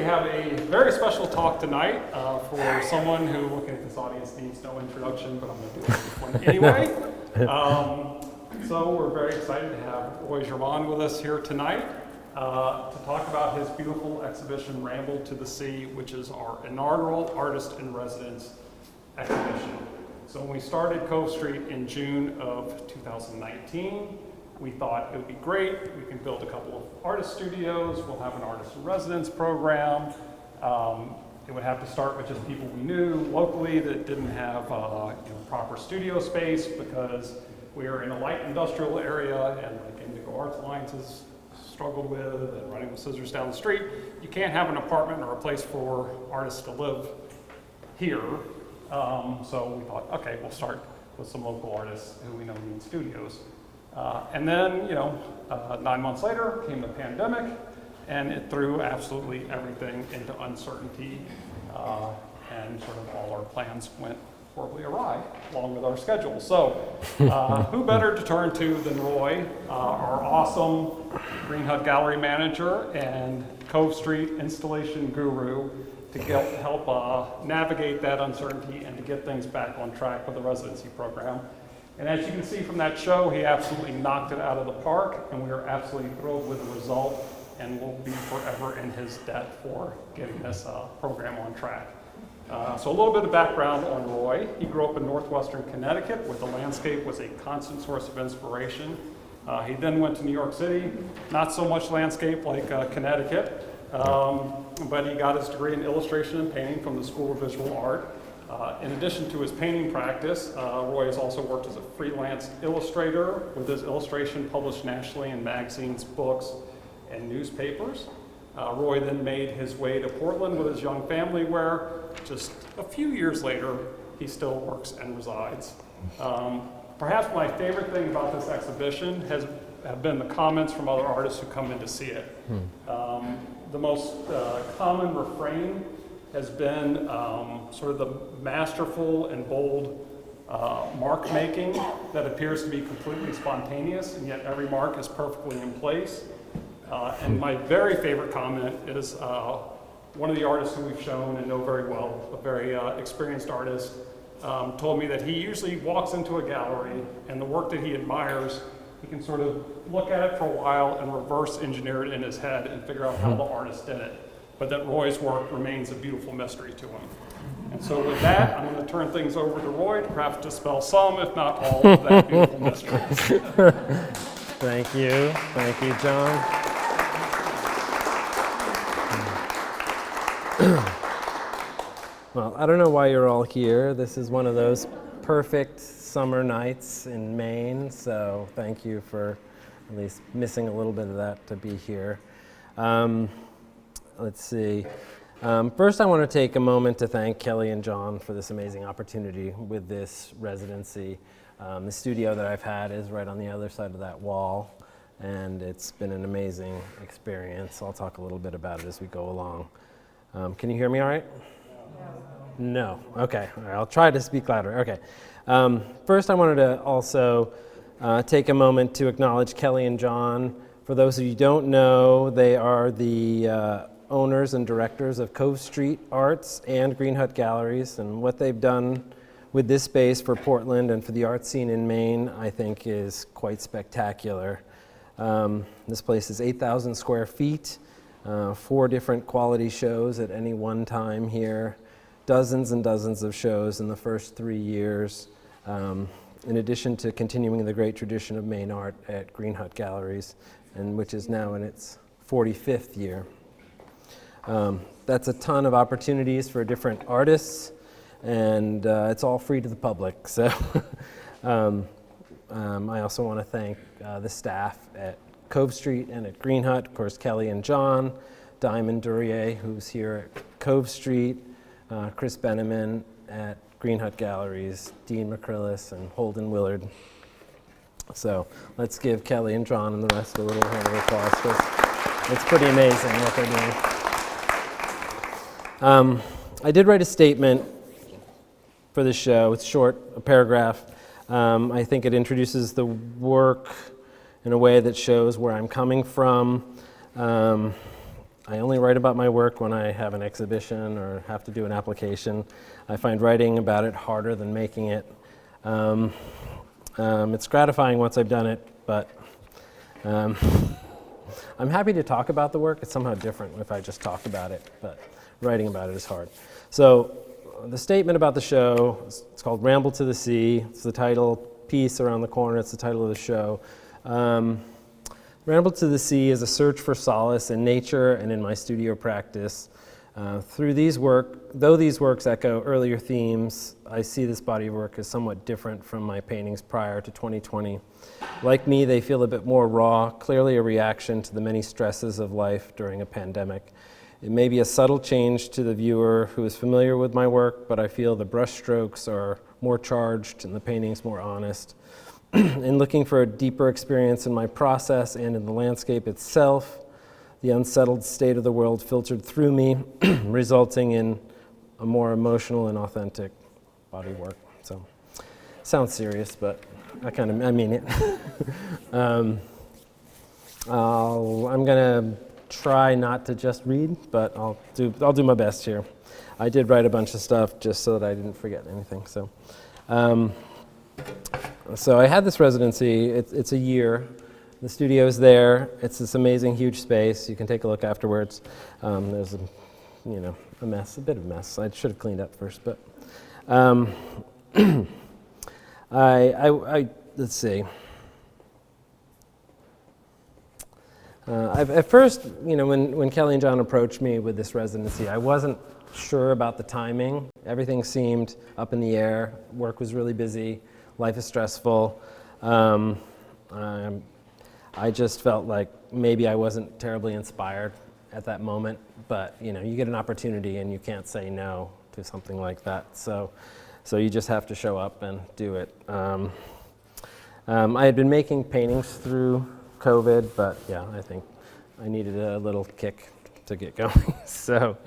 we have a very special talk tonight for someone who, looking at this audience, needs no introduction, but I'm going to do this one anyway. So we're very excited to have Roy Germon with us here tonight to talk about his beautiful exhibition, Ramble to the Sea, which is our inaugural Artist in Residence exhibition. So when we started Cove Street in June of 2019, we thought it would be great. We can build a couple of artist studios. We'll have an artist in residence program. It would have to start with just people we knew locally that didn't have proper studio space, because we are in a light industrial area, and like Indigo Arts Alliance has struggled with, and running with scissors down the street. You can't have an apartment or a place for artists to live here. So we thought, okay, we'll start with some local artists who we know need studios. And then, 9 months later came the pandemic, and it threw absolutely everything into uncertainty, and sort of all our plans went horribly awry, along with our schedule. So who better to turn to than Roy, our awesome Green Hut Gallery manager and Cove Street installation guru, to help navigate that uncertainty and to get things back on track with the residency program. And as you can see from that show, he absolutely knocked it out of the park, and we are absolutely thrilled with the result, and will be forever in his debt for getting this program on track. So a little bit of background on Roy. He grew up in northwestern Connecticut, where the landscape was a constant source of inspiration. He then went to New York City, not so much landscape like Connecticut, but he got his degree in illustration and painting from the School of Visual Art. In addition to his painting practice, Roy has also worked as a freelance illustrator, with his illustration published nationally in magazines, books, and newspapers. Roy then made his way to Portland with his young family, where just a few years later, he still works and resides. Perhaps my favorite thing about this exhibition have been the comments from other artists who come in to see it. The most common refrain has been sort of the masterful and bold mark making that appears to be completely spontaneous, and yet every mark is perfectly in place. And my very favorite comment is one of the artists who we've shown and know very well, a very experienced artist, told me that he usually walks into a gallery, and the work that he admires, he can sort of look at it for a while and reverse engineer it in his head and figure out how the artist did it. But that Roy's work remains a beautiful mystery to him. And so with that, I'm going to turn things over to Roy to perhaps dispel some, if not all, of that beautiful mystery. Thank you. Thank you, John. Well, I don't know why you're all here. This is one of those perfect summer nights in Maine, so thank you for at least missing a little bit of that to be here. Let's see. First, I want to take a moment to thank Kelly and John for this amazing opportunity with this residency. The studio that I've had is right on the other side of that wall, and it's been an amazing experience. I'll talk a little bit about it as we go along. Can you hear me all right? No. Okay. All right. I'll try to speak louder. Okay. First, I wanted to also take a moment to acknowledge Kelly and John. For those of you who don't know, they are the owners and directors of Cove Street Arts and Green Hut Galleries, and what they've done with this space for Portland and for the art scene in Maine, I think, is quite spectacular. This place is 8,000 square feet, 4 different quality shows at any one time here, dozens and dozens of shows in the first 3 years, in addition to continuing the great tradition of Maine art at Green Hut Galleries, and which is now in its 45th year. That's a ton of opportunities for different artists, and it's all free to the public. So I also want to thank the staff at Cove Street and at Green Hut, of course, Kelly and John, Diamond Duryea, who's here at Cove Street, Chris Beneman at Green Hut Galleries, Dean McCrillis, and Holden Willard. So let's give Kelly and John and the rest a little hand of applause, because it's pretty amazing what they're doing. I did write a statement for the show. It's short, a paragraph. I think it introduces the work in a way that shows where I'm coming from. I only write about my work when I have an exhibition or have to do an application. I find writing about it harder than making it. It's gratifying once I've done it, but I'm happy to talk about the work. It's somehow different if I just talk about it, but writing about it is hard. So the statement about the show, it's called Ramble to the Sea. It's the title piece around the corner. It's the title of the show. Ramble to the Sea is a search for solace in nature and in my studio practice. Though these works echo earlier themes, I see this body of work as somewhat different from my paintings prior to 2020. Like me, they feel a bit more raw, clearly a reaction to the many stresses of life during a pandemic. It may be a subtle change to the viewer who is familiar with my work, but I feel the brushstrokes are more charged and the paintings more honest. In looking for a deeper experience in my process and in the landscape itself, the unsettled state of the world filtered through me, resulting in a more emotional and authentic body work. So, sounds serious, but I mean it. I'm gonna try not to just read, but I'll do my best here. I did write a bunch of stuff just so that I didn't forget anything. So I had this residency. It's a year. The studio's there. It's this amazing, huge space. You can take a look afterwards. There's a mess, a bit of a mess. I should have cleaned up first, but let's see. At first, when Kelly and John approached me with this residency, I wasn't sure about the timing. Everything seemed up in the air. Work was really busy. Life is stressful. I just felt like maybe I wasn't terribly inspired at that moment, but you get an opportunity and you can't say no to something like that. So you just have to show up and do it. I had been making paintings through COVID, but yeah, I think I needed a little kick to get going. So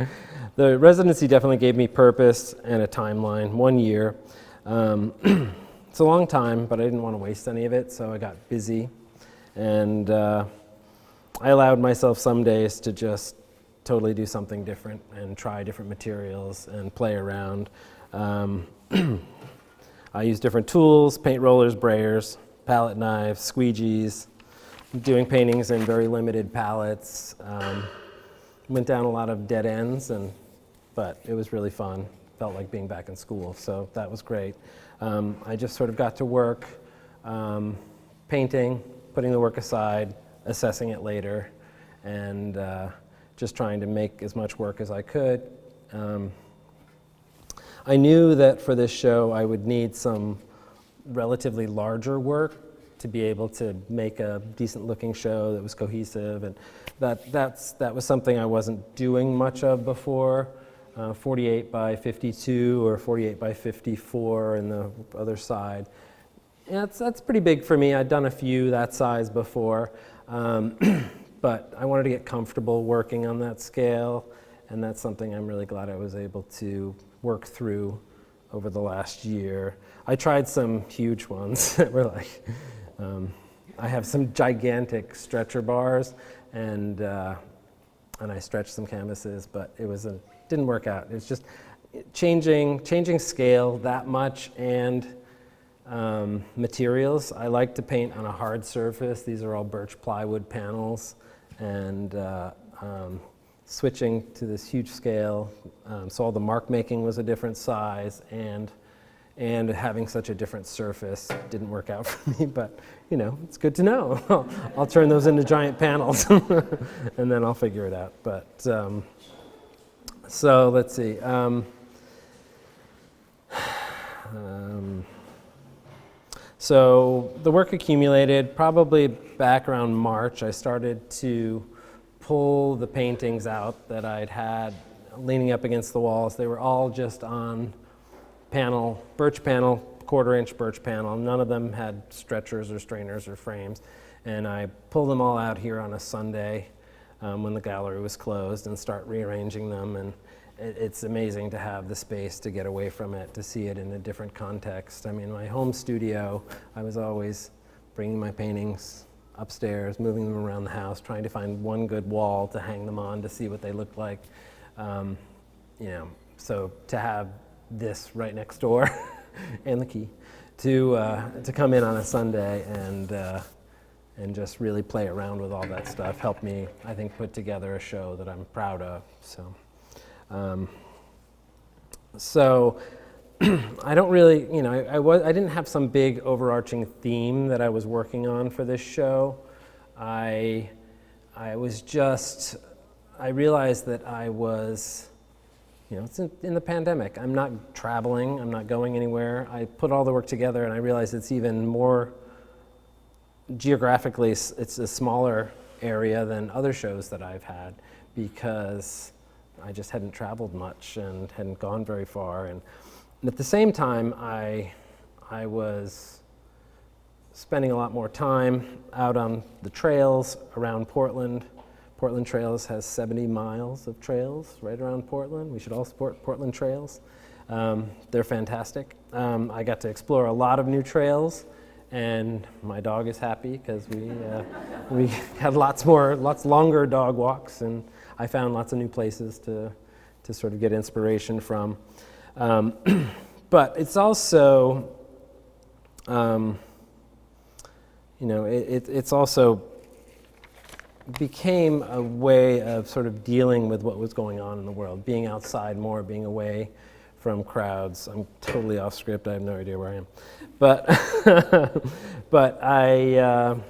the residency definitely gave me purpose and a timeline, 1 year. It's a long time, but I didn't want to waste any of it, so I got busy. And I allowed myself some days to just totally do something different and try different materials and play around. I used different tools, paint rollers, brayers, palette knives, squeegees, doing paintings in very limited palettes. Went down a lot of dead ends, but it was really fun. Felt like being back in school, so that was great. I just sort of got to work painting, putting the work aside, assessing it later, and just trying to make as much work as I could. I knew that for this show I would need some relatively larger work to be able to make a decent looking show that was cohesive, and that was something I wasn't doing much of before. 48 by 52 or 48 by 54 in the other side. Yeah, that's pretty big for me. I'd done a few that size before, but I wanted to get comfortable working on that scale, and that's something I'm really glad I was able to work through over the last year. I tried some huge ones that were like, I have some gigantic stretcher bars, and I stretched some canvases, but it didn't work out. It's just changing scale that much and materials. I like to paint on a hard surface. These are all birch plywood panels, and switching to this huge scale. So all the mark making was a different size, and having such a different surface didn't work out for me, but it's good to know. I'll turn those into giant panels and then I'll figure it out. But so let's see. So the work accumulated probably back around March. I started to pull the paintings out that I'd had leaning up against the walls. They were all just on birch panel, quarter-inch birch panel. None of them had stretchers or strainers or frames. And I pulled them all out here on a Sunday when the gallery was closed and start rearranging them. And it's amazing to have the space to get away from it, to see it in a different context. I mean, my home studio, I was always bringing my paintings upstairs, moving them around the house, trying to find one good wall to hang them on to see what they looked like. So to have this right next door and the key to come in on a Sunday and just really play around with all that stuff helped me, I think, put together a show that I'm proud of. So I don't really, I didn't have some big overarching theme that I was working on for this show. I realized that I was, it's in the pandemic. I'm not traveling, I'm not going anywhere. I put all the work together and I realized it's even more, geographically, it's a smaller area than other shows that I've had because I just hadn't traveled much and hadn't gone very far. And at the same time, I was spending a lot more time out on the trails around Portland. Portland Trails has 70 miles of trails right around Portland. We should all support Portland Trails. They're fantastic. I got to explore a lot of new trails, and my dog is happy because we had lots longer dog walks, and I found lots of new places to sort of get inspiration from. But it's also, it's also became a way of sort of dealing with what was going on in the world, being outside more, being away from crowds. I'm totally off script. I have no idea where I am. But, but I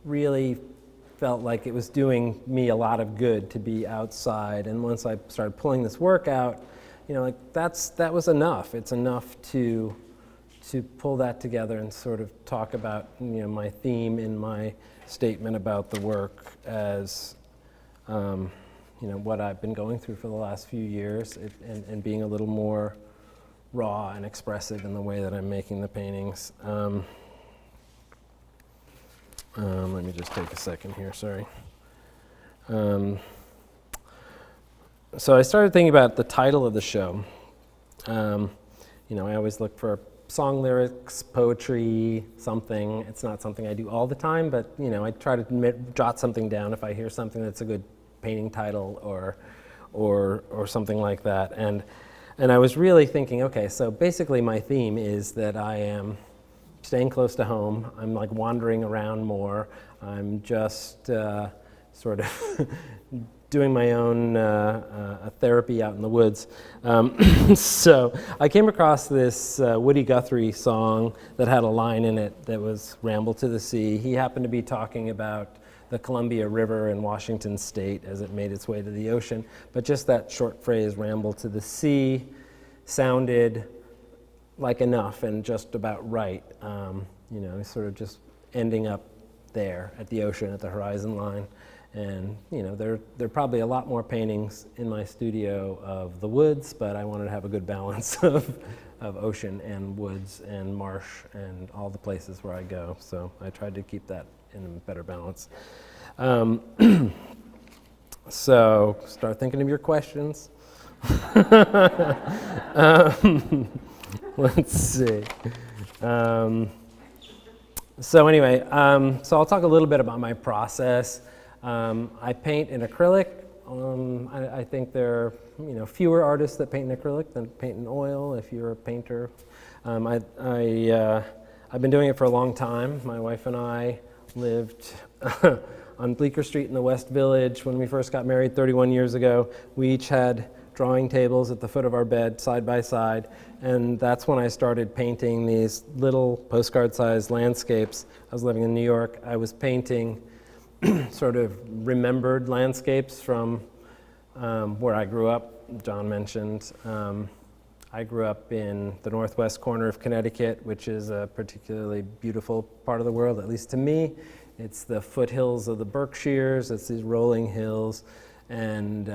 really felt like it was doing me a lot of good to be outside. And once I started pulling this work out, that was enough. It's enough to pull that together and sort of talk about my theme in my statement about the work as what I've been going through for the last few years, and being a little more raw and expressive in the way that I'm making the paintings. Let me just take a second here, sorry. So I started thinking about the title of the show. I always look for song lyrics, poetry, something. It's not something I do all the time, but I try to jot something down if I hear something that's a good painting title or something like that. And I was really thinking, okay, so basically my theme is that I am staying close to home. I'm like wandering around more. I'm just sort of doing my own therapy out in the woods. So I came across this Woody Guthrie song that had a line in it that was Ramble to the Sea. He happened to be talking about the Columbia River in Washington State as it made its way to the ocean. But just that short phrase, Ramble to the Sea, sounded like enough and just about right. Sort of just ending up there at the ocean, at the horizon line. And there are probably a lot more paintings in my studio of the woods, but I wanted to have a good balance of ocean and woods and marsh and all the places where I go. So I tried to keep that in a better balance. So start thinking of your questions. Let's see. So anyway, so I'll talk a little bit about my process. I paint in acrylic. I think there are fewer artists that paint in acrylic than paint in oil if you're a painter. I've been doing it for a long time. My wife and I lived on Bleecker Street in the West Village when we first got married 31 years ago. We each had drawing tables at the foot of our bed side by side, and that's when I started painting these little postcard-sized landscapes. I was living in New York. I was painting sort of remembered landscapes from where I grew up. John mentioned I grew up in the northwest corner of Connecticut, which is a particularly beautiful part of the world, at least to me. It's the foothills of the Berkshires. It's these rolling hills, and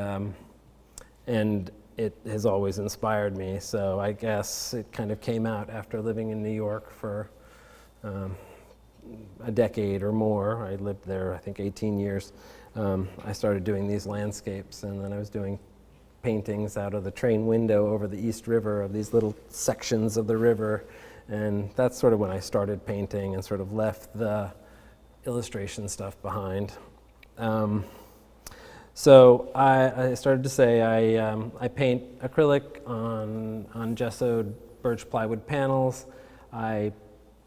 it has always inspired me. So I guess it kind of came out after living in New York for a decade or more. I lived there, I think, 18 years. I started doing these landscapes, and then I was doing paintings out of the train window over the East River of these little sections of the river, And that's sort of when I started painting and sort of left the illustration stuff behind. So I started to say I paint acrylic on gessoed birch plywood panels. I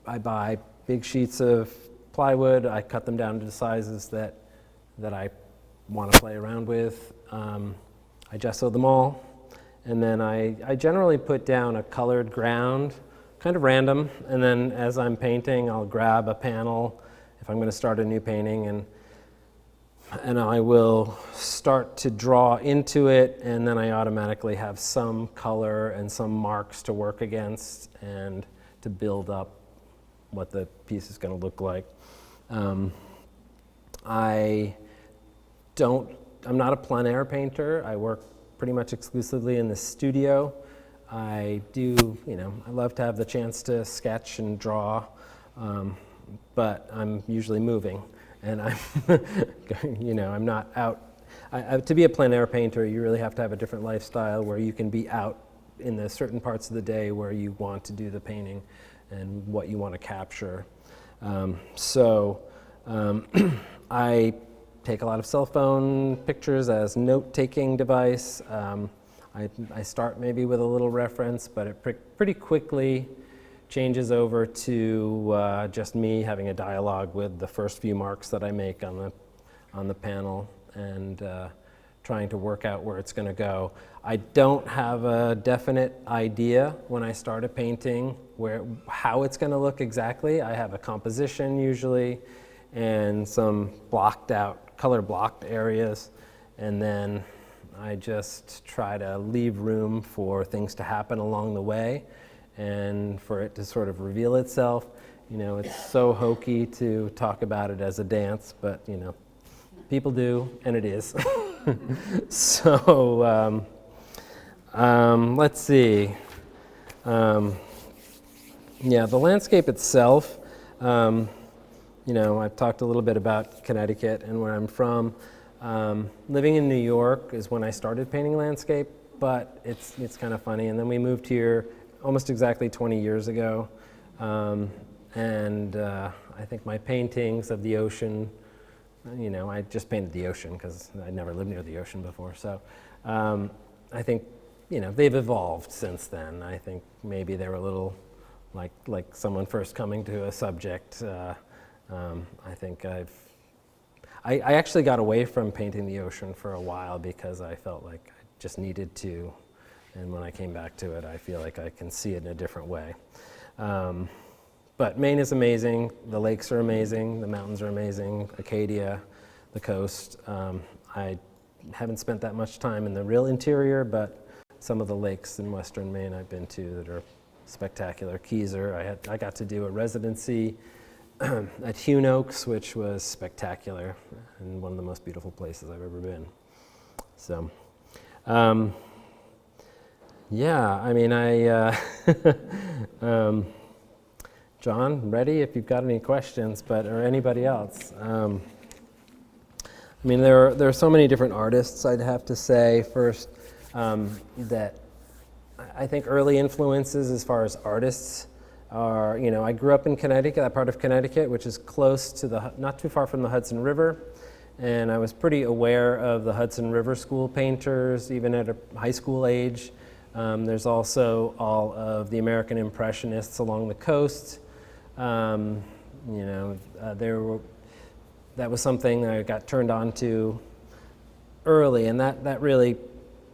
buy big sheets of plywood. I cut them down to the sizes that I want to play around with. I gesso them all, and then I generally put down a colored ground, kind of random, and then as I'm painting, I'll grab a panel if I'm going to start a new painting, and I will start to draw into it, and then I automatically have some color and some marks to work against and to build up what the piece is going to look like. I'm not a plein air painter. I work pretty much exclusively in the studio. I love to have the chance to sketch and draw, but I'm usually moving, and I'm not out. To be a plein air painter, you really have to have a different lifestyle where you can be out in the certain parts of the day where you want to do the painting and what you want to capture. I take a lot of cell phone pictures as note-taking device. I start maybe with a little reference, but it pretty quickly changes over to just me having a dialogue with the first few marks that I make on the panel and trying to work out where it's going to go. I don't have a definite idea when I start a painting how it's going to look exactly. I have a composition usually and some color blocked areas, and then I just try to leave room for things to happen along the way and for it to sort of reveal itself. It's so hokey to talk about it as a dance, but people do, and it is. So let's see. The landscape itself, I've talked a little bit about Connecticut and where I'm from. Living in New York is when I started painting landscape, but it's kind of funny. And then we moved here almost exactly 20 years ago. I think my paintings of the ocean, I just painted the ocean because I'd never lived near the ocean before. So I think, they've evolved since then. I think maybe they were a little like someone first coming to a subject. I think I actually got away from painting the ocean for a while because I felt like I just needed to. And when I came back to it, I feel like I can see it in a different way. But Maine is amazing. The lakes are amazing. The mountains are amazing. Acadia, the coast. I haven't spent that much time in the real interior, but some of the lakes in western Maine I've been to that are spectacular. Keyser, I got to do a residency at Hune Oaks, which was spectacular and one of the most beautiful places I've ever been. So, John, ready if you've got any questions, or anybody else. There are so many different artists, I'd have to say. First, that I think early influences as far as artists are, I grew up in Connecticut, that part of Connecticut, which is close to not too far from the Hudson River. And I was pretty aware of the Hudson River school painters, even at a high school age. There's also all of the American Impressionists along the coast. That was something that I got turned on to early, and that really,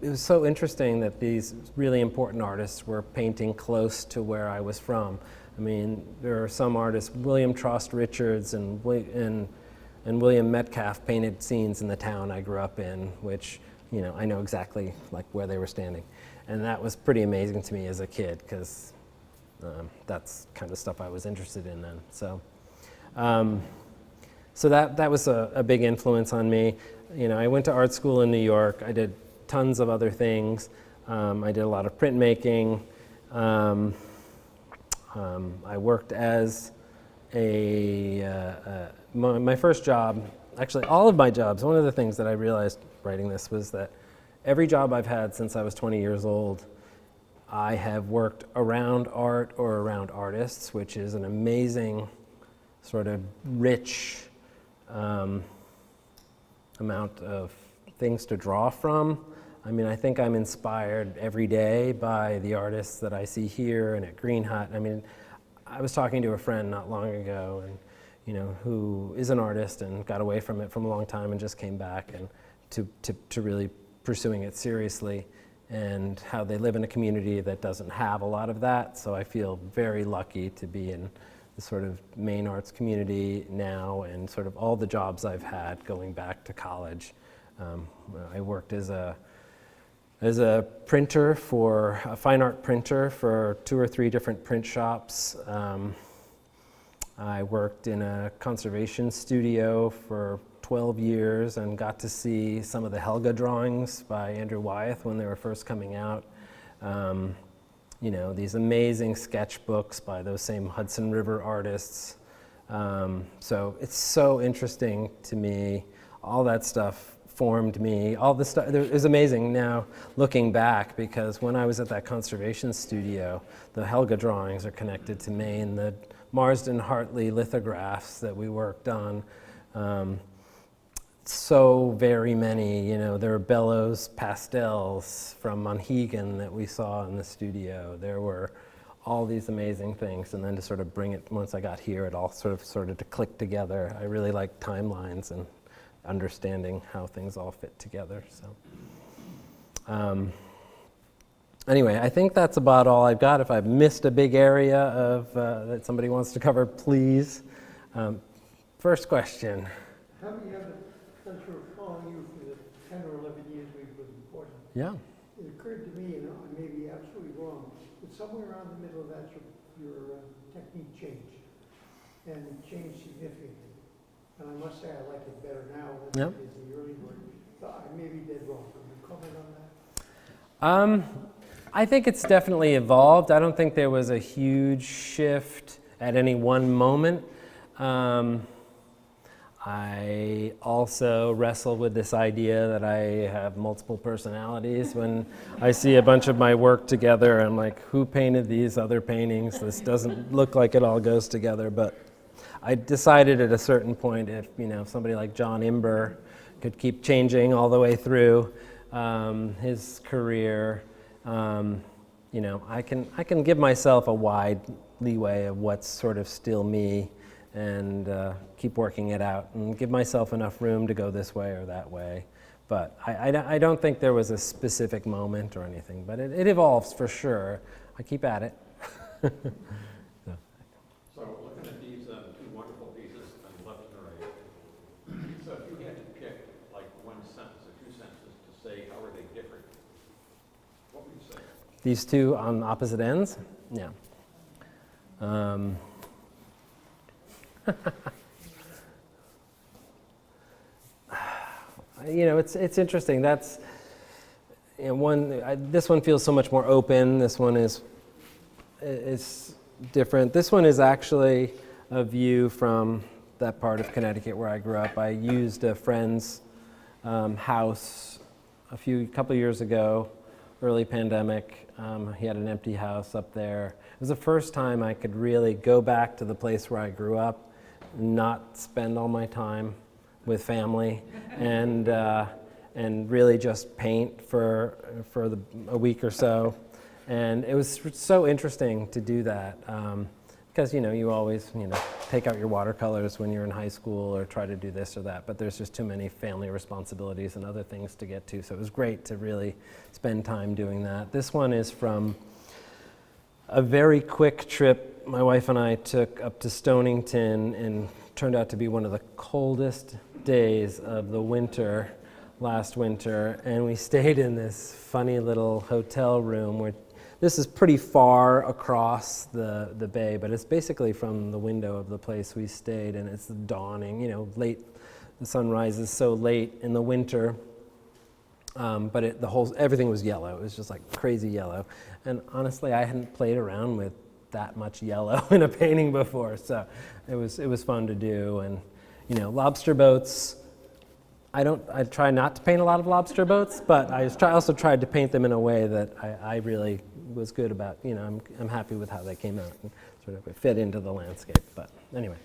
it was so interesting that these really important artists were painting close to where I was from. There are some artists, William Trost Richards and William Metcalf painted scenes in the town I grew up in, which, I know exactly where they were standing. And that was pretty amazing to me as a kid, because that's kind of stuff I was interested in then. So that was a big influence on me. I went to art school in New York. I did tons of other things. I did a lot of printmaking. I worked as my first job, actually all of my jobs, one of the things that I realized writing this was that every job I've had since I was 20 years old, I have worked around art or around artists, which is an amazing sort of rich amount of things to draw from. I mean, I think I'm inspired every day by the artists that I see here and at Green Hut. I mean, I was talking to a friend not long ago, and who is an artist and got away from it from a long time and just came back and to really pursuing it seriously, and how they live in a community that doesn't have a lot of that. So I feel very lucky to be in the sort of Maine arts community now, and sort of all the jobs I've had going back to college. I worked as a printer for a fine art printer for 2 or 3 different print shops. I worked in a conservation studio for 12 years and got to see some of the Helga drawings by Andrew Wyeth when they were first coming out. These amazing sketchbooks by those same Hudson River artists. So it's so interesting to me. All that stuff formed me. All this stuff, it was amazing now looking back, because when I was at that conservation studio, the Helga drawings are connected to Maine, the Marsden Hartley lithographs that we worked on. So very many, there were Bellows pastels from Monhegan that we saw in the studio. There were all these amazing things, and then to sort of bring it, once I got here, it all sort of to click together. I really like timelines and understanding how things all fit together. So anyway, I think that's about all I've got. If I've missed a big area of that somebody wants to cover, please. First question. How many have the pleasure of following you for the 10 or 11 years we've lived in Portland? Yeah. It occurred to me, and I may be absolutely wrong, but somewhere around the middle of that, your technique changed, and it changed significantly. And I must say I like it better now than it is the early work. But I may be dead wrong. Can you comment on that? I think it's definitely evolved. I don't think there was a huge shift at any one moment. I also wrestle with this idea that I have multiple personalities. When I see a bunch of my work together, I'm like, who painted these other paintings? This doesn't look like it all goes together. But I decided at a certain point, if somebody like John Imber could keep changing all the way through his career, I can give myself a wide leeway of what's sort of still me, and keep working it out and give myself enough room to go this way or that way. But I don't think there was a specific moment or anything, but it evolves for sure. I keep at it. So looking at these 2 wonderful pieces on left and right, so if you had to pick like one sentence or 2 sentences to say how are they different, what would you say? These 2 on opposite ends? Yeah. It's interesting. That's this one feels so much more open. This one is different. This one is actually a view from that part of Connecticut where I grew up. I used a friend's house a couple years ago, early pandemic. He had an empty house up there. It was the first time I could really go back to the place where I grew up, not spend all my time with family, and really just paint for a week or so. And it was so interesting to do that, because you always take out your watercolors when you're in high school or try to do this or that, but there's just too many family responsibilities and other things to get to. So it was great to really spend time doing that. This one is from a very quick trip my wife and I took up to Stonington, and turned out to be one of the coldest days of the winter, last winter, and we stayed in this funny little hotel room where this is pretty far across the bay, but it's basically from the window of the place we stayed, and it's dawning, late. The sun rises so late in the winter, but everything was yellow. It was just like crazy yellow, and honestly, I hadn't played around with that much yellow in a painting before, so it was fun to do. And lobster boats, I try not to paint a lot of lobster boats, but I also tried to paint them in a way that I really was good about, you know, I'm happy with how they came out and sort of fit into the landscape. But anyway.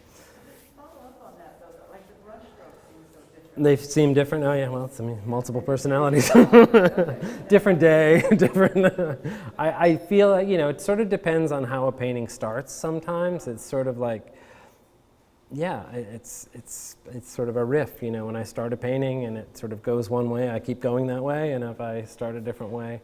Follow up on that though, like the brush strokes seem so different. They seem different. Oh yeah, well, it's, I mean, multiple personalities, different day, different. I feel like, you know, it sort of depends on how a painting starts. Sometimes it's sort of like, yeah, it's sort of a riff. You know, when I start a painting and it sort of goes one way, I keep going that way, and if I start a different way,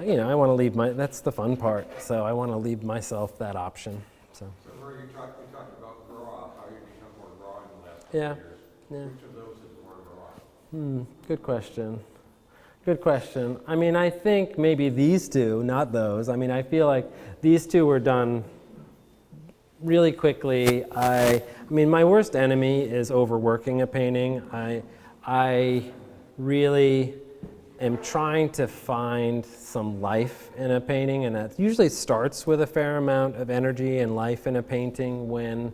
you know, I want to leave that's the fun part. So I want to leave myself that option. So. So Roy, you talked about raw, how you become more raw in the last couple Yeah. of years. Yeah. Which of those is more raw? Good question. Good question. I mean, I think maybe these two, not those. I mean, I feel like these two were done really quickly. I mean, my worst enemy is overworking a painting. I really am trying to find some life in a painting, and that usually starts with a fair amount of energy and life in a painting when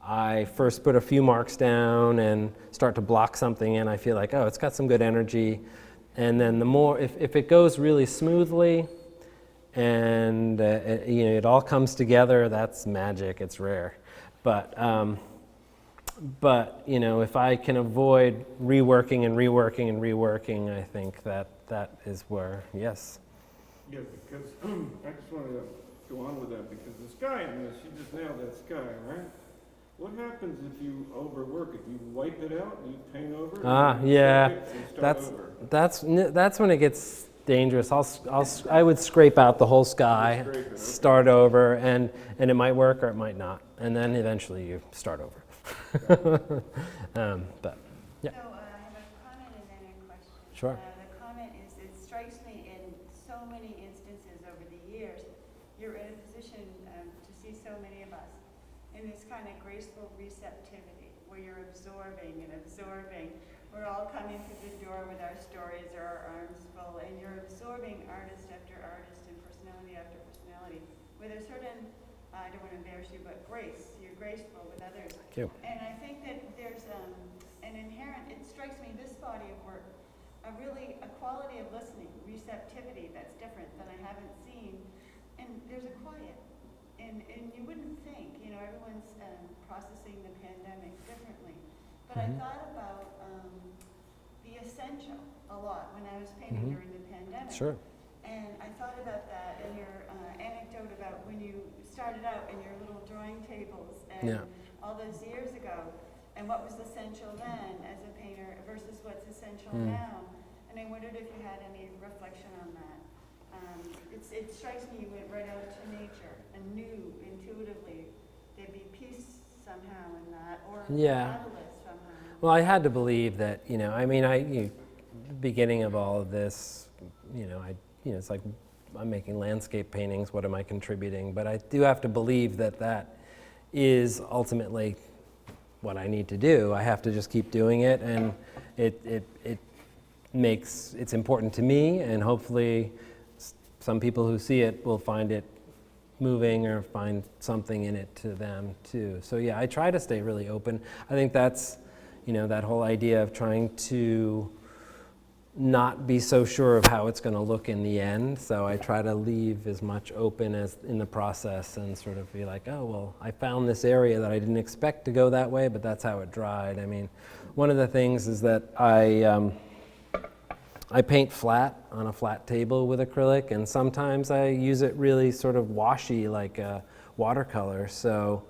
I first put a few marks down and start to block something in. I feel like, oh, it's got some good energy. And then the more, if it goes really smoothly and you know, it all comes together, that's magic. It's rare. But you know, if I can avoid reworking and reworking and reworking, I think that is where, yes. Yeah, because I just want to go on with that, because the sky in this, you just nailed that sky, right? What happens if you overwork it? You wipe it out and you paint over it? And you Yeah, scrape it and start over? that's when it gets dangerous. I would scrape out the whole sky, Scrape it, okay. start over, and it might work or it might not, and then eventually you start over. But yeah. So I have a comment and then a question. Sure. The comment is, it strikes me in so many instances over the years, you're in a position to see so many of us in this kind of graceful receptivity where you're absorbing and absorbing. We're all coming through the door with our stories or our arms full, and you're absorbing artist after artist and personality after personality with a certain, I don't want to embarrass you, but grace. You're graceful with others. Thank you. And I think that there's an inherent, it strikes me, this body of work, a quality of listening, receptivity that's different than I haven't seen. And there's a quiet. And you wouldn't think, you know, everyone's processing the pandemic differently. But I thought about the essential a lot when I was painting during the pandemic. Sure. And I thought about that in your anecdote about when you started out in your little drawing tables and all those years ago, and what was essential then as a painter versus what's essential now. And I wondered if you had any reflection on that. It strikes me you went right out to nature and knew intuitively there'd be peace somehow in that, or catalyst somehow. Well, I had to believe that, you know, I mean, the beginning of all of this, you know, it's like I'm making landscape paintings, what am I contributing? But I do have to believe that is ultimately what I need to do. I have to just keep doing it, and it's important to me, and hopefully some people who see it will find it moving or find something in it to them too. So yeah, I try to stay really open. I think that's, you know, that whole idea of trying to not be so sure of how it's going to look in the end. So I try to leave as much open as in the process and sort of be like, oh, well, I found this area that I didn't expect to go that way, but that's how it dried. I mean, one of the things is that I paint flat on a flat table with acrylic, and sometimes I use it really sort of washy like a watercolor. So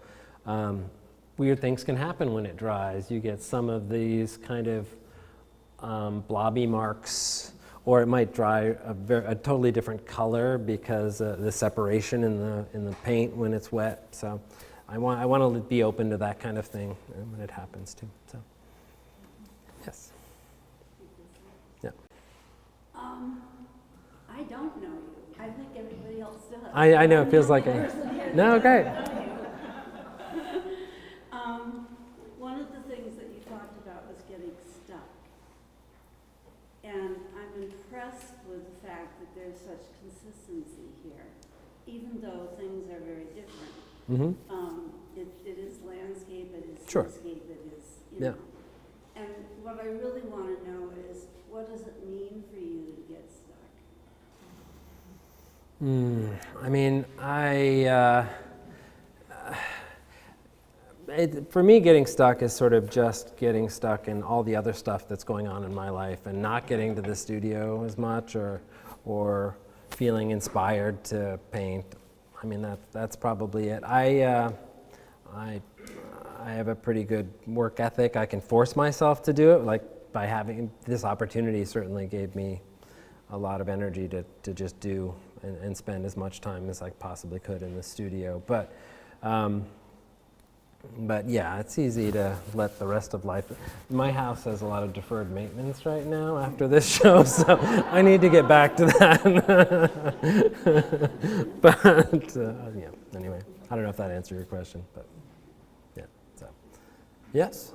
weird things can happen when it dries. You get some of these kind of blobby marks, or it might dry a totally different color because the separation in the paint when it's wet. So I want to be open to that kind of thing when it happens too. So yes. Yeah. I don't know you. I think everybody else does. I know, it feels like no, great. One of the things that you talked about was getting stuck. And I'm impressed with the fact that there's such consistency here, even though things are very different. It is landscape, it is landscape, it is, you know. And what I really want to know is, what does it mean for you to get stuck? I mean, for me, getting stuck is sort of just getting stuck in all the other stuff that's going on in my life and not getting to the studio as much or feeling inspired to paint. I mean, that's probably it. I have a pretty good work ethic. I can force myself to do it. Like, by having this opportunity certainly gave me a lot of energy to just do and spend as much time as I possibly could in the studio. But yeah, it's easy to let the rest of life. My house has a lot of deferred maintenance right now after this show, so I need to get back to that. But yeah, anyway, I don't know if that answered your question, but yeah, so. Yes?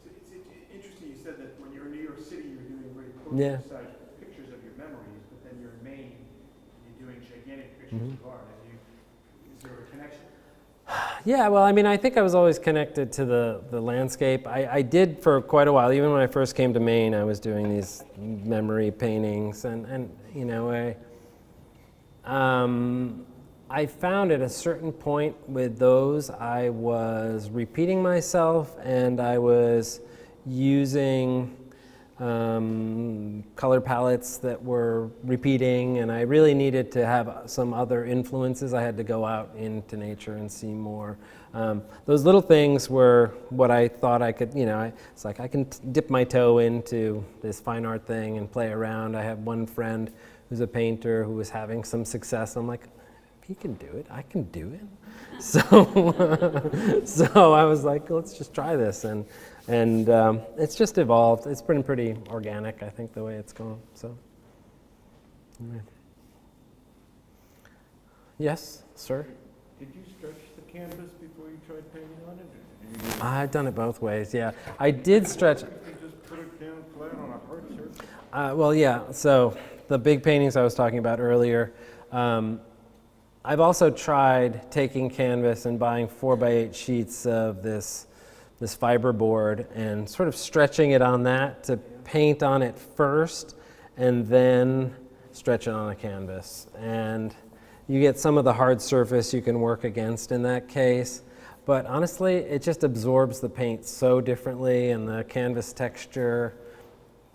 It's interesting you said that when you're in New York City, you're doing very Yeah. portrait-sized pictures of your memories, but then you're in Maine, and you're doing gigantic pictures of art. Is there a connection? Yeah, well, I mean, I think I was always connected to the landscape. I did for quite a while. Even when I first came to Maine, I was doing these memory paintings, and you know, I found at a certain point with those, I was repeating myself, and I was using color palettes that were repeating, and I really needed to have some other influences. I had to go out into nature and see more. Those little things were what I thought I could, you know, it's like I can dip my toe into this fine art thing and play around. I have one friend who's a painter who was having some success. I'm like, he can do it, I can do it. So, so I was like, let's just try this. And it's just evolved. It's been pretty organic, I think, the way it's gone. So, anyway. Yes, sir? Did you stretch the canvas before you tried painting on it? Or did you I've done it both ways, yeah. I did stretch. you just put it down flat on a hard surface? Well, yeah, so the big paintings I was talking about earlier, I've also tried taking canvas and buying 4x8 sheets of this fiberboard and sort of stretching it on that to paint on it first and then stretch it on a canvas. And you get some of the hard surface you can work against in that case. But honestly, it just absorbs the paint so differently, and the canvas texture,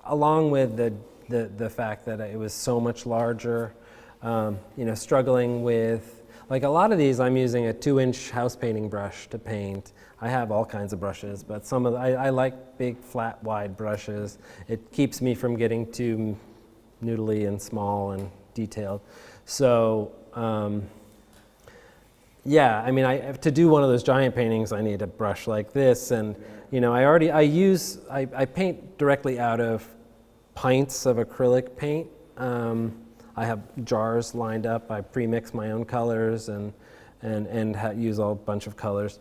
along with the fact that it was so much larger. You know, struggling with, like a lot of these, I'm using a 2-inch house painting brush to paint. I have all kinds of brushes, but some of I like big, flat, wide brushes. It keeps me from getting too noodly and small and detailed. So, yeah, I mean, to do one of those giant paintings, I need a brush like this, and you know, I paint directly out of pints of acrylic paint. I have jars lined up. I pre-mix my own colors and use a bunch of colors.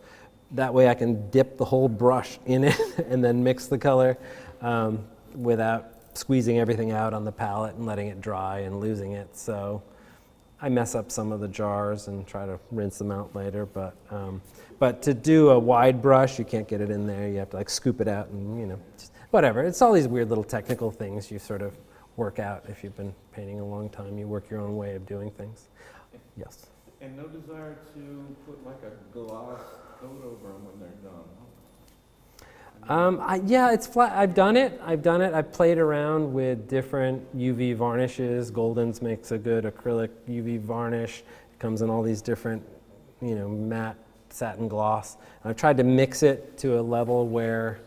That way I can dip the whole brush in it and then mix the color without squeezing everything out on the palette and letting it dry and losing it. So I mess up some of the jars and try to rinse them out later. But to do a wide brush, you can't get it in there. You have to like scoop it out and, you know, just, whatever. It's all these weird little technical things you sort of work out if you've been painting a long time. You work your own way of doing things. Yes. And no desire to put like a gloss coat over them when they're done? Yeah, it's flat. I've done it. I've played around with different UV varnishes. Golden's makes a good acrylic UV varnish. It comes in all these different, you know, matte satin gloss. And I've tried to mix it to a level where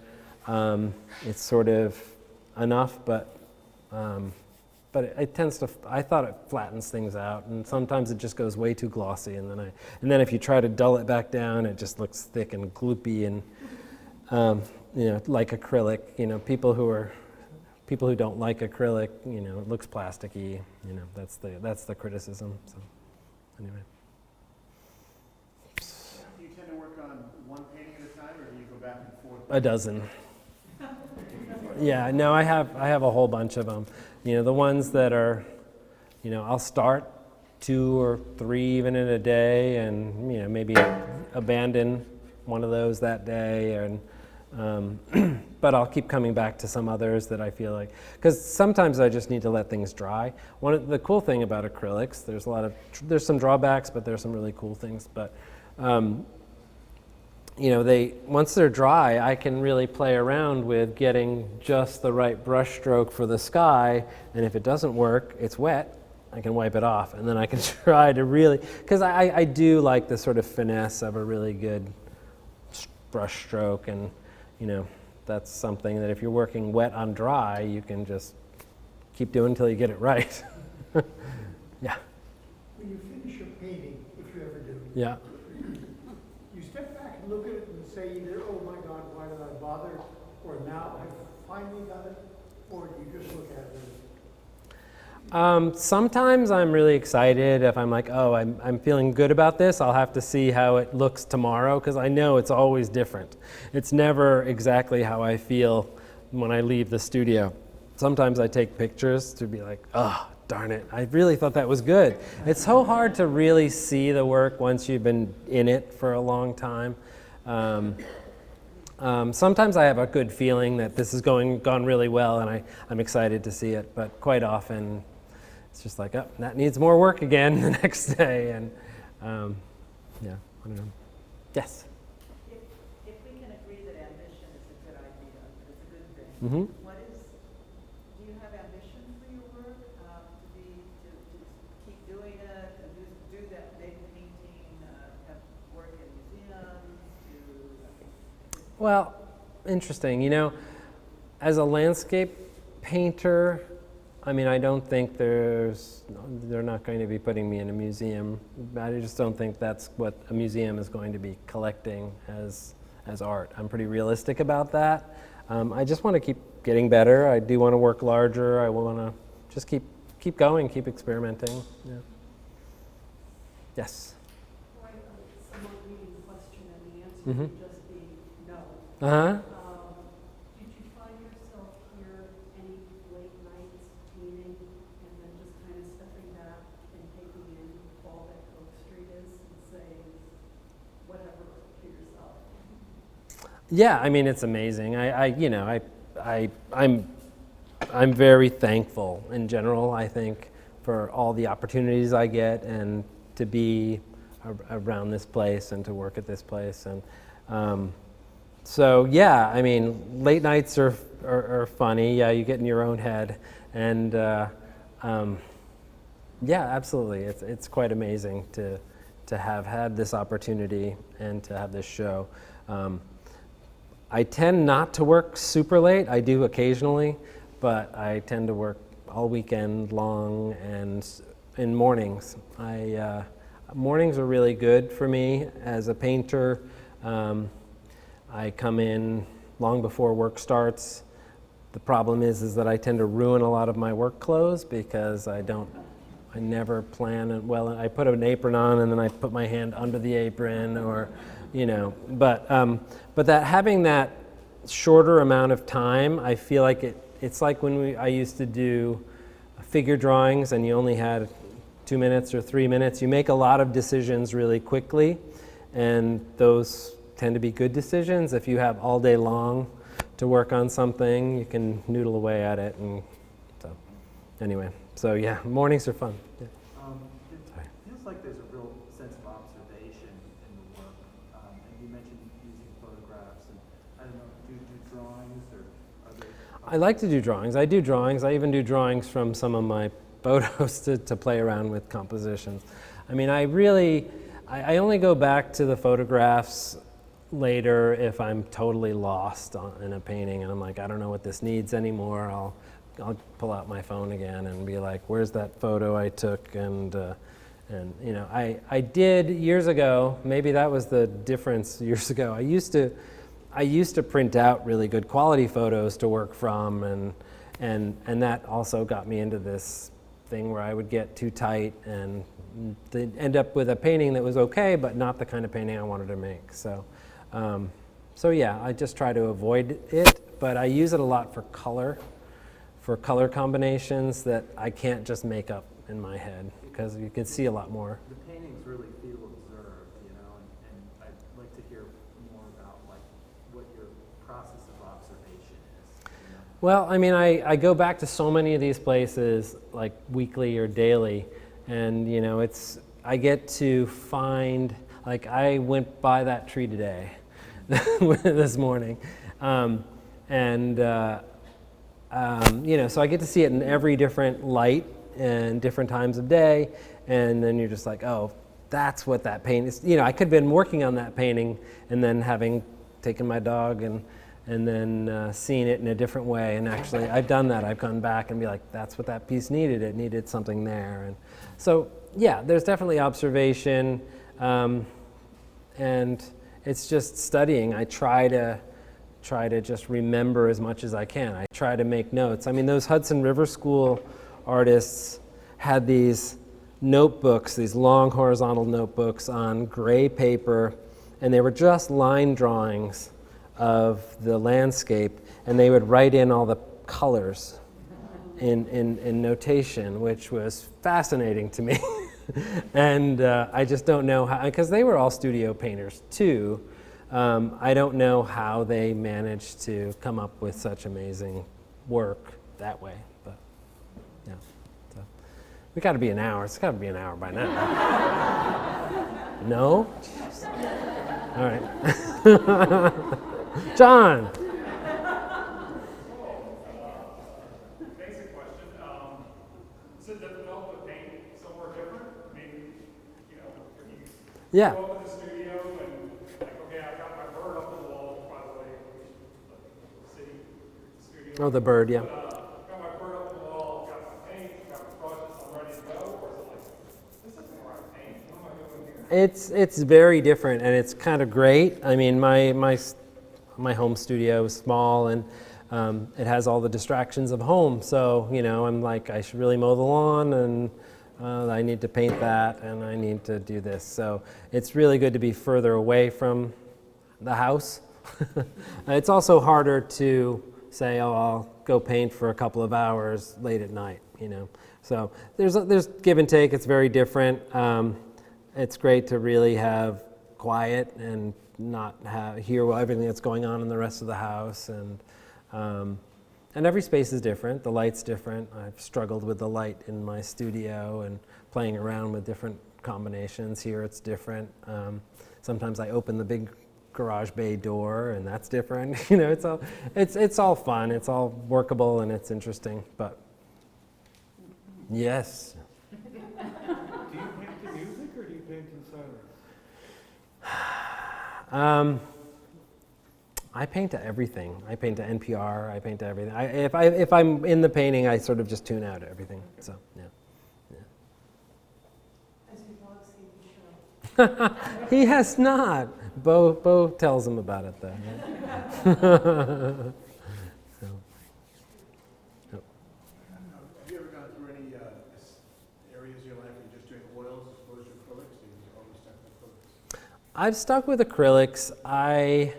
it's sort of enough, but it tends to. I thought it flattens things out, and sometimes it just goes way too glossy, and then if you try to dull it back down, it just looks thick and gloopy and you know, like acrylic. You know, people who don't like acrylic, you know, it looks plasticky. You know, that's the criticism. So anyway. Do you tend to work on one painting at a time, or do you go back and forth? A dozen. Yeah, no, I have a whole bunch of them. You know, the ones that are, you know, I'll start 2 or 3 even in a day, and you know, maybe abandon one of those that day, and But I'll keep coming back to some others that I feel like, because sometimes I just need to let things dry. One of the cool thing about acrylics, there's some drawbacks, but there's some really cool things. But you know, once they're dry, I can really play around with getting just the right brush stroke for the sky. And if it doesn't work, it's wet, I can wipe it off, and then I can try to really, because I do like the sort of finesse of a really good brush stroke, and you know, that's something that if you're working wet on dry, you can just keep doing until you get it right. Yeah. When you finish your painting, if you ever do, Yeah. you step back and look at it and say either, oh my God, why did I bother? Or now I've finally got it? Or do you just look at it and Sometimes I'm really excited if I'm like, oh, I'm feeling good about this. I'll have to see how it looks tomorrow, because I know it's always different. It's never exactly how I feel when I leave the studio. Sometimes I take pictures to be like, oh, darn it, I really thought that was good. It's so hard to really see the work once you've been in it for a long time. Sometimes I have a good feeling that this is gone really well, and I'm excited to see it, but quite often it's just like, oh, that needs more work again the next day, and yeah, I don't know. Yes? If we can agree that ambition is a good idea, it's a good thing, Mm-hmm. do you have ambition for your work, to keep doing it, and do that big painting, have work in museums, Well, interesting. You know, as a landscape painter, I mean, I don't think they're not going to be putting me in a museum. I just don't think that's what a museum is going to be collecting as art. I'm pretty realistic about that. I just want to keep getting better. I do want to work larger. I want to just keep going, keep experimenting. Yeah. Yes. Right, someone reading the question and the answer Mm-hmm. would just be no. Uh-huh. Did you find yourself here any late nights painting and then just kind of stepping back and taking in all that Cove Street is and saying whatever to yourself? Yeah, I mean, it's amazing. I'm very thankful in general, I think, for all the opportunities I get and to be around this place and to work at this place. And so, yeah, I mean, late nights are funny. Yeah, you get in your own head. And yeah, absolutely. It's quite amazing to have had this opportunity and to have this show. I tend not to work super late. I do occasionally, but I tend to work all weekend long and in mornings. Mornings are really good for me as a painter. I come in long before work starts. The problem is that I tend to ruin a lot of my work clothes because I never plan it well. I put an apron on and then I put my hand under the apron, or, you know. But that having that shorter amount of time, I feel like it's like when I used to do figure drawings and you only had 2 minutes or 3 minutes. You make a lot of decisions really quickly, and those tend to be good decisions. If you have all day long to work on something, you can noodle away at it. And so, anyway, so yeah, mornings are fun. Yeah. It feels like there's a real sense of observation in the work. And you mentioned using photographs, and I don't know, do you do drawings, or are there? I like to do drawings. I do drawings. I even do drawings from some of my photos to play around with compositions. I mean, I only go back to the photographs later if I'm totally lost in a painting and I'm like, I don't know what this needs anymore. I'll pull out my phone again and be like, where's that photo I took? And you know, I did years ago, maybe that was the difference years ago. I used to print out really good quality photos to work from, and that also got me into this thing where I would get too tight and end up with a painting that was okay, but not the kind of painting I wanted to make. So yeah, I just try to avoid it, but I use it a lot for color combinations that I can't just make up in my head, because you can see a lot more. The paintings really feel observed, you know, and I'd like to hear more about like what your process Well, I mean, I go back to so many of these places like weekly or daily, and you know, I get to find, like I went by that tree today, this morning, you know, so I get to see it in every different light and different times of day, and then you're just like, oh, that's what that painting is. You know, I could have been working on that painting and then having taken my dog and then seeing it in a different way. And actually, I've done that. I've gone back and be like, that's what that piece needed. It needed something there. And so, yeah, there's definitely observation, and it's just studying. I try to just remember as much as I can. I try to make notes. I mean, those Hudson River School artists had these notebooks, these long horizontal notebooks on gray paper, and they were just line drawings of the landscape, and they would write in all the colors in notation, which was fascinating to me. And I just don't know how, because they were all studio painters too. I don't know how they managed to come up with such amazing work that way, but yeah. So we got to be an hour. It's got to be an hour by now. No? All right. John. Basic question. Is it difficult to paint somewhere different? I mean, you know, if you Yeah. go up to the studio and like, okay, I've got my bird up the wall, by the way, see the studio. Oh, the bird, yeah. Got my bird up the wall, got my paint, got my brushes, I'm ready to go, or is it like, this isn't where I paint, what am I doing here? It's very different, and it's kind of great. I mean, my home studio is small, and it has all the distractions of home. So, you know, I'm like, I should really mow the lawn, and I need to paint that, and I need to do this. So it's really good to be further away from the house. It's also harder to say, oh, I'll go paint for a couple of hours late at night, you know. So there's give and take. It's very different. It's great to really have quiet and not hear everything that's going on in the rest of the house, and every space is different. The light's different. I've struggled with the light in my studio and playing around with different combinations. Here it's different. Sometimes I open the big garage bay door, and that's different. You know, it's all fun. It's all workable, and it's interesting. But yes. Do you paint to music or do you paint in silence? I paint to everything. I paint to NPR. I paint to everything. If I'm in the painting, I sort of just tune out everything. So yeah. Has your dog seen the show? He has not. Bo tells him about it though. So. Have you ever gone through any areas of your life where you're just doing oils as opposed to acrylics? Or you always stuck with acrylics? I've stuck with acrylics. I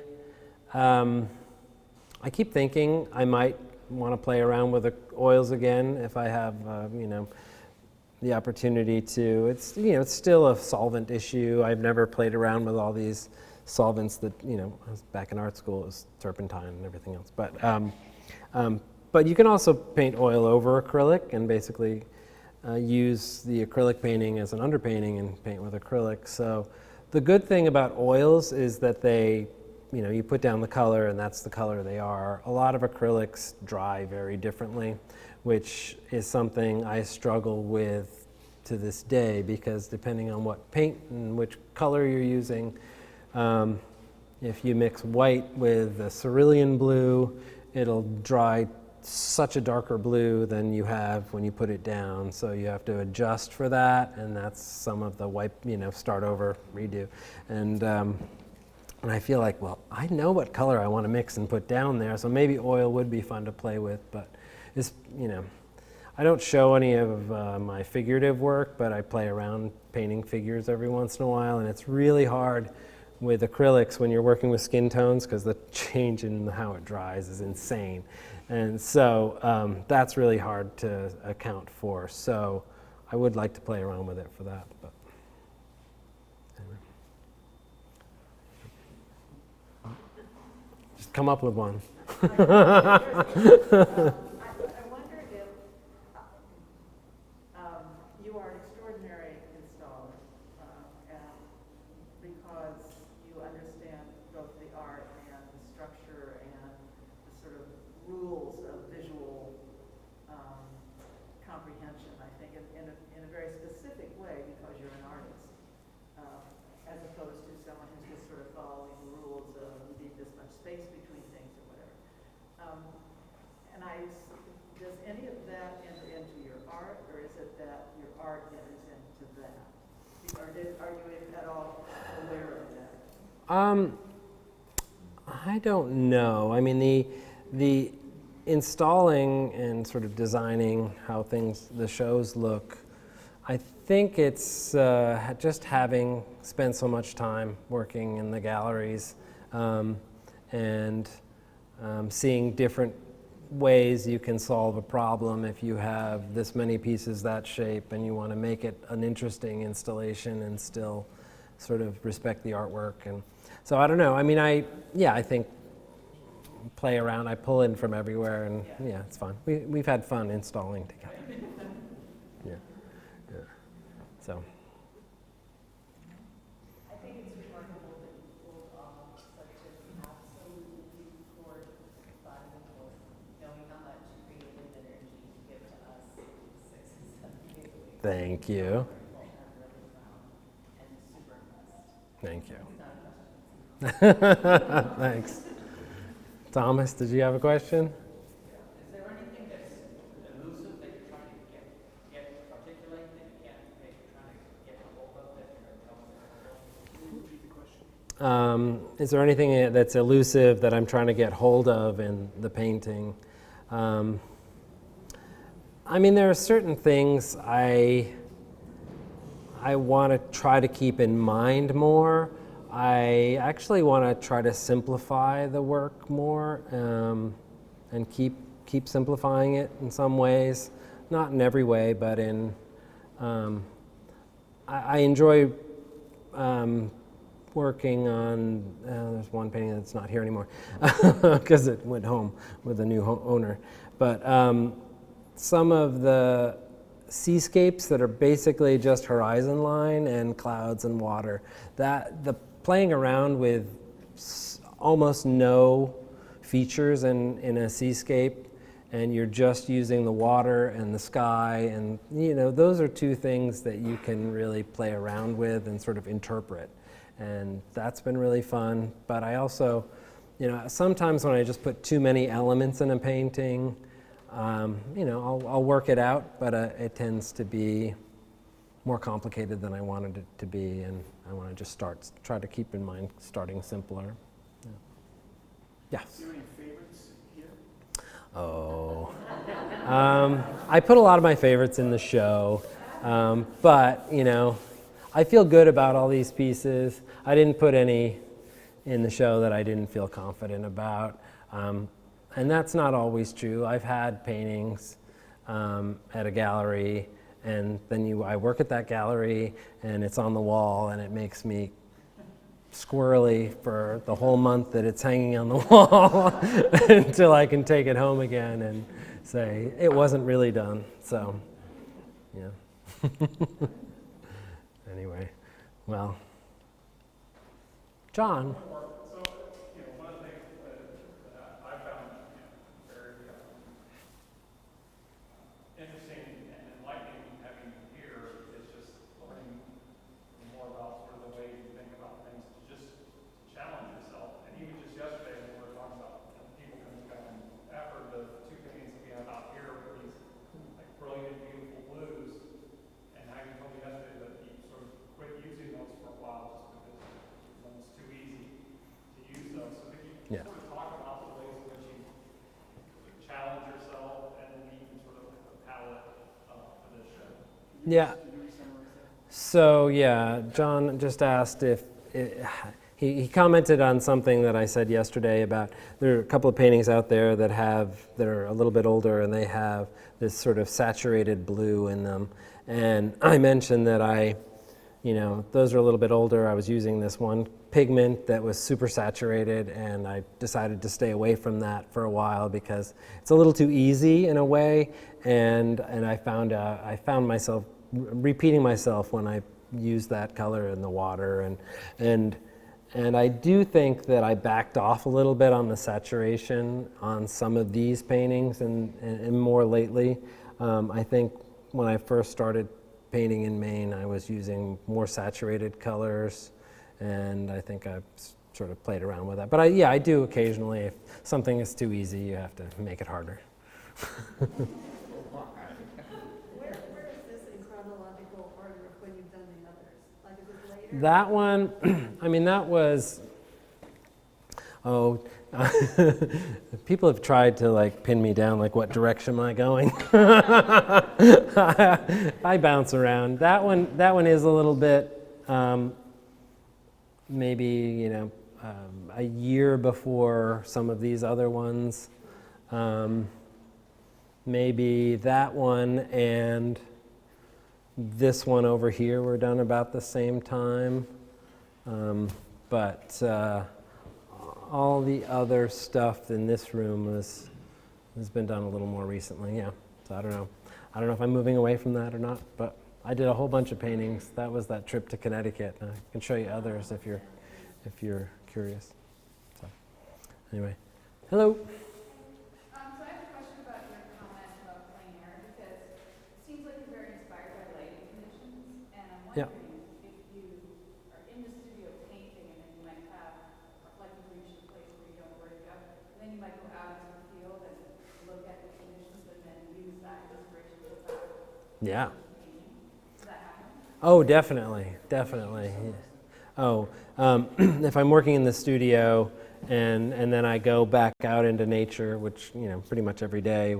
keep thinking I might want to play around with the oils again if I have, you know, the opportunity to. It's, you know, it's still a solvent issue. I've never played around with all these solvents that, you know, I was back in art school, it was turpentine and everything else. But you can also paint oil over acrylic and basically use the acrylic painting as an underpainting and paint with acrylic. So the good thing about oils is that they, you know, you put down the color and that's the color they are. A lot of acrylics dry very differently, which is something I struggle with to this day, because depending on what paint and which color you're using, if you mix white with a cerulean blue, it'll dry such a darker blue than you have when you put it down. So you have to adjust for that, and that's some of the wipe, you know, start over, redo. And I feel like, well, I know what color I want to mix and put down there, so maybe oil would be fun to play with, but it's, you know, I don't show any of my figurative work, but I play around painting figures every once in a while, and it's really hard with acrylics when you're working with skin tones, because the change in how it dries is insane. And so that's really hard to account for. So I would like to play around with it for that. But anyway. come up with one. I wonder if you are an extraordinary installer, and because you understand both the art and the structure and the sort of rules of visual comprehension, I think, in a very specific way, because you're an artist, as opposed to someone who's just sort of following the rules of you need this much space between things or whatever. Does any of that enter into your art, or is it that your art enters into that? Are you at all aware of that? I don't know. I mean, the installing and sort of designing how the shows look, I think it's just having spent so much time working in the galleries and seeing different ways you can solve a problem if you have this many pieces that shape and you want to make it an interesting installation and still sort of respect the artwork. And so I don't know. I mean, I think play around. I pull in from everywhere, and yeah, it's fun. We've had fun installing together. Yeah. So. I think it's remarkable that you pulled off such an absolutely gorgeous body of work, knowing how much creative energy you give to us 6 and 7 days a week. Thank you. I'm really proud and super impressed. Thank you. It's not a question. Thanks. Thomas, did you have a question? Is there anything that's elusive that you're trying to articulate that you can't make, trying to get a hold of that you're telling me? Repeat the question. Is there anything that's elusive that I'm trying to get hold of in the painting? I mean, there are certain things I want to try to keep in mind more. I actually want to try to simplify the work more and keep simplifying it in some ways. Not in every way, but in I enjoy working on, there's one painting that's not here anymore because it went home with a new owner. But some of the seascapes that are basically just horizon line and clouds and water, the playing around with almost no features in a seascape, and you're just using the water and the sky, and those are two things that you can really play around with and sort of interpret, and that's been really fun. But I also, sometimes when I just put too many elements in a painting, I'll work it out, but it tends to be more complicated than I wanted it to be, and I want to just try to keep in mind starting simpler. Yeah. Yes? Do you have any favorites here? Oh. I put a lot of my favorites in the show, but, I feel good about all these pieces. I didn't put any in the show that I didn't feel confident about, and that's not always true. I've had paintings at a gallery, and then I work at that gallery, and it's on the wall, and it makes me squirrely for the whole month that it's hanging on the wall until I can take it home again and say, it wasn't really done. So, yeah. Anyway, well, John. So, one of the things that I found very interesting and enlightening having you here is just learning more about sort of the way you think about things, to just challenge yourself. And even just yesterday when we were talking about people coming back, and after the 2 paintings that we have out here were these like brilliant, beautiful blues, and how you told me yesterday that you sort of quit using those for a while just because it's too easy to use those. So could you Yeah. sort of talk about the ways in which you challenge yourself, and then even sort of the palette for this show? Yeah. So yeah, John just asked if he commented on something that I said yesterday about there are a couple of paintings out there that are a little bit older, and they have this sort of saturated blue in them. And I mentioned that I you know, those are a little bit older. I was using this one pigment that was super saturated, and I decided to stay away from that for a while because it's a little too easy in a way, and I found myself repeating myself when I used that color in the water, and I do think that I backed off a little bit on the saturation on some of these paintings, and more lately. I think when I first started painting in Maine, I was using more saturated colors, and I think I've sort of played around with that. But I do occasionally, if something is too easy, you have to make it harder. Where is this in chronological order of when you've done the others? Like, is it later? That one, I mean, that was, people have tried to like pin me down, like what direction am I going? I bounce around. That one is a little bit, maybe, you know, a year before some of these other ones. Maybe that one and this one over here were done about the same time. But all the other stuff in this room has been done a little more recently, yeah. So I don't know if I'm moving away from that or not, but I did a whole bunch of paintings. That was that trip to Connecticut. I can show you others if you're curious. So anyway, hello. So I have a question about your comment about plein air, because it seems like you're very inspired by lighting conditions, and I'm wondering if you are in the studio painting, and then you might have, like you've reached a place where you don't know where to go, and then you might go out into the field and look at the conditions and then use that inspiration to go back. Yeah. Does that happen? Oh, definitely. Oh, if I'm working in the studio and then I go back out into nature, which, you know, pretty much every day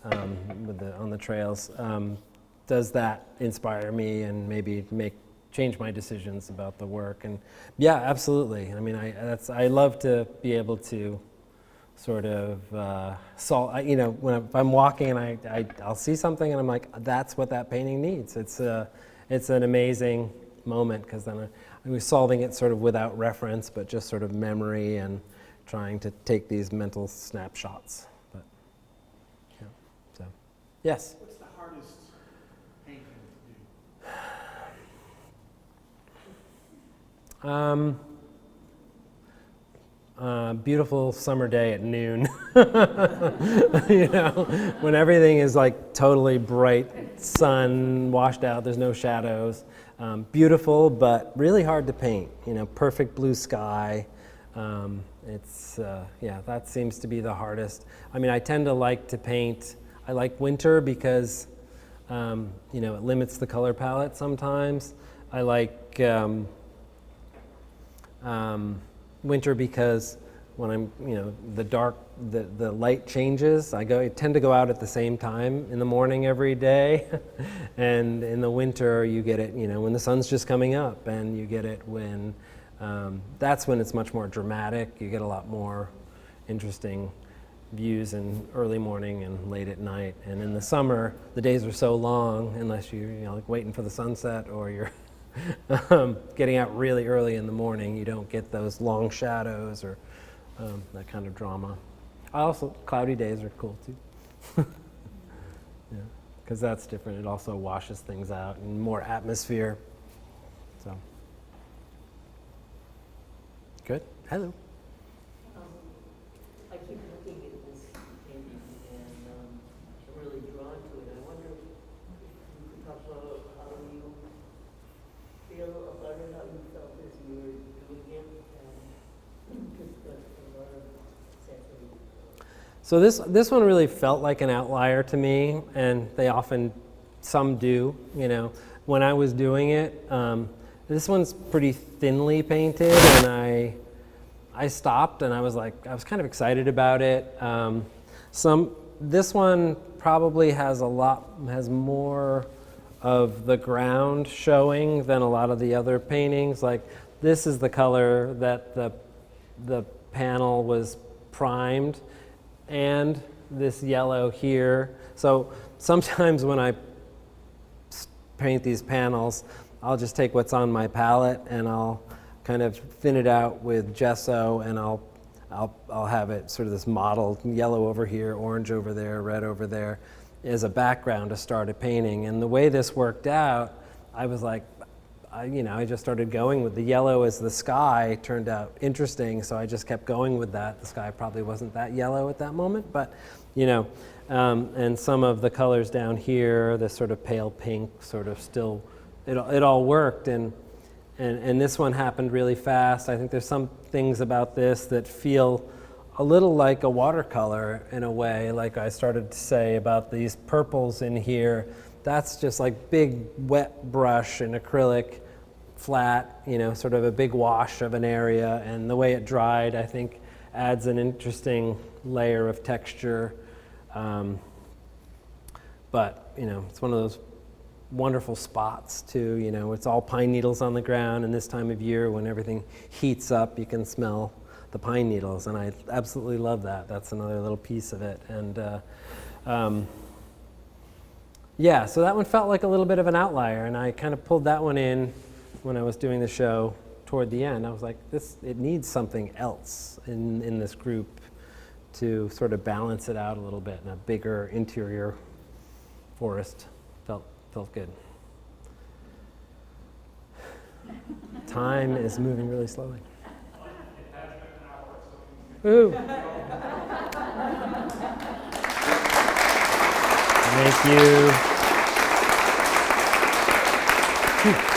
on the trails, does that inspire me and maybe change my decisions about the work? And yeah, absolutely. I mean, I love to be able to sort of you know, if I'm walking and I'll see something and I'm like, that's what that painting needs. It's an amazing moment, because then I was solving it sort of without reference, but just sort of memory and trying to take these mental snapshots. But yeah, so yes. What's the hardest painting to do? Beautiful summer day at noon. You know, when everything is like totally bright sun, washed out, there's no shadows. Beautiful, but really hard to paint. You know, perfect blue sky. Yeah, that seems to be the hardest. I mean, I tend to like to paint. I like winter because, you know, it limits the color palette sometimes. I like winter because when I'm, you know, the light changes. I tend to go out at the same time in the morning every day, and in the winter you get it, you know, when the sun's just coming up, and you get it when, that's when it's much more dramatic. You get a lot more interesting views in early morning and late at night. And in the summer, the days are so long, unless you're, you know, like waiting for the sunset, or you're getting out really early in the morning, you don't get those long shadows or that kind of drama. Cloudy days are cool too. Yeah, because that's different. It also washes things out and more atmosphere. So, good. Hello. I keep looking at this painting and I'm really drawn to it. I wonder if you could talk about how you feel about it, how you felt as you were doing it, because that's a lot of saturation. So this one really felt like an outlier to me, and some do, you know. When I was doing it, this one's pretty thinly painted, and I stopped and I was kind of excited about it. This one probably has more of the ground showing than a lot of the other paintings. Like, this is the color that the panel was primed, and this yellow here. So sometimes when I paint these panels, I'll just take what's on my palette and I'll kind of thin it out with gesso, and I'll have it sort of this mottled yellow over here, orange over there, red over there as a background to start a painting. And the way this worked out, I was like, I just started going with the yellow as the sky turned out interesting, so I just kept going with that. The sky probably wasn't that yellow at that moment, but and some of the colors down here, this sort of pale pink, sort of still, it all worked, and this one happened really fast. I think there's some things about this that feel a little like a watercolor in a way, like I started to say about these purples in here. That's just like big wet brush and acrylic, flat, sort of a big wash of an area, and the way it dried, I think, adds an interesting layer of texture. But, it's one of those wonderful spots too, it's all pine needles on the ground, and this time of year when everything heats up, you can smell the pine needles, and I absolutely love that. That's another little piece of it. And yeah, so that one felt like a little bit of an outlier, and I kind of pulled that one in when I was doing the show toward the end. I was like, it needs something else in this group to sort of balance it out a little bit, and a bigger interior forest felt good. Time is moving really slowly. Woo! Thank you.